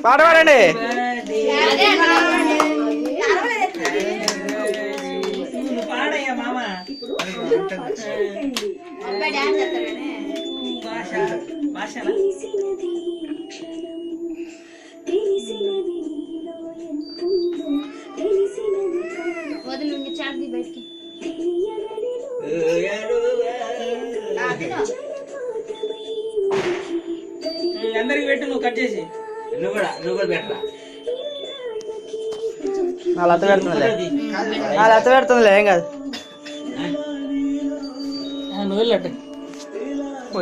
పాట పాడండి. పాడయ్యా మామ. అందరికి పెట్టు, నువ్వు కట్ చేసి. నువ్వు కూడా పెట్టరా. వాళ్ళ అత్త పెడుతుందిలే, వాళ్ళ అత్త పెడుతుందిలే, ఏం కాదు. నువ్వు వెళ్ళట్టు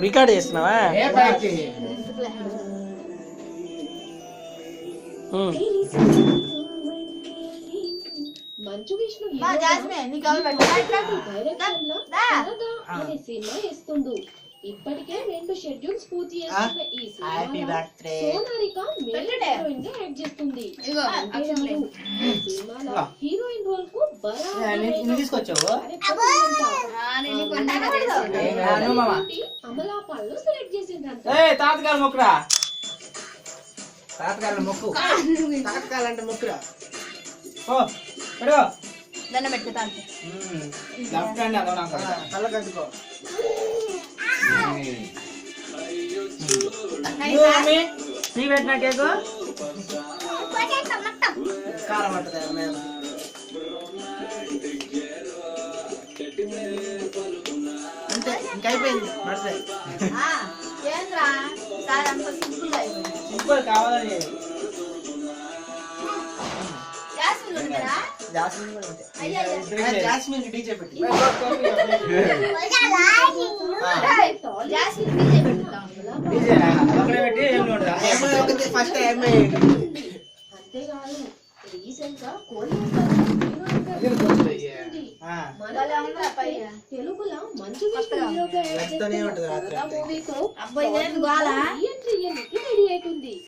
రికార్డ్ చేస్తున్నావా? మంచు విష్ణు అనే సినిమా ఇస్తుండు. ఇప్పటికే 2 షెడ్యూల్స్ పూర్తి చేస్తున్న ఈ సినిమాలో సోనాలిక మెయిన్ హీరోయిన్ గా యాక్ట్ చేస్తుంది. సినిమాలో హీరోయిన్ రోల్ కు అమలాపాల్ సెలెక్ట్ చేసిండ్రంట. తాతకాల మొక్కురా, తాతకాల మొక్కు, తాతకాలంటే మొక్కురా. దండం పెట్టుకుంటాను. కళ్ళ కట్టుకో. నీ పెట్టిన కేకు కారం పట్టదా? అంతే, ఇంకైపోయింది. సింపుల్ కావాలని జాస్మిన్ డీజే పెట్టి ఫస్ట్ అంతేకాదు రీసెంట్ గా తెలుగులో మంచు విష్ణు హీరోగా యాక్ట్ చేస్తున్న మూవీకు రెడీ అవుతుంది.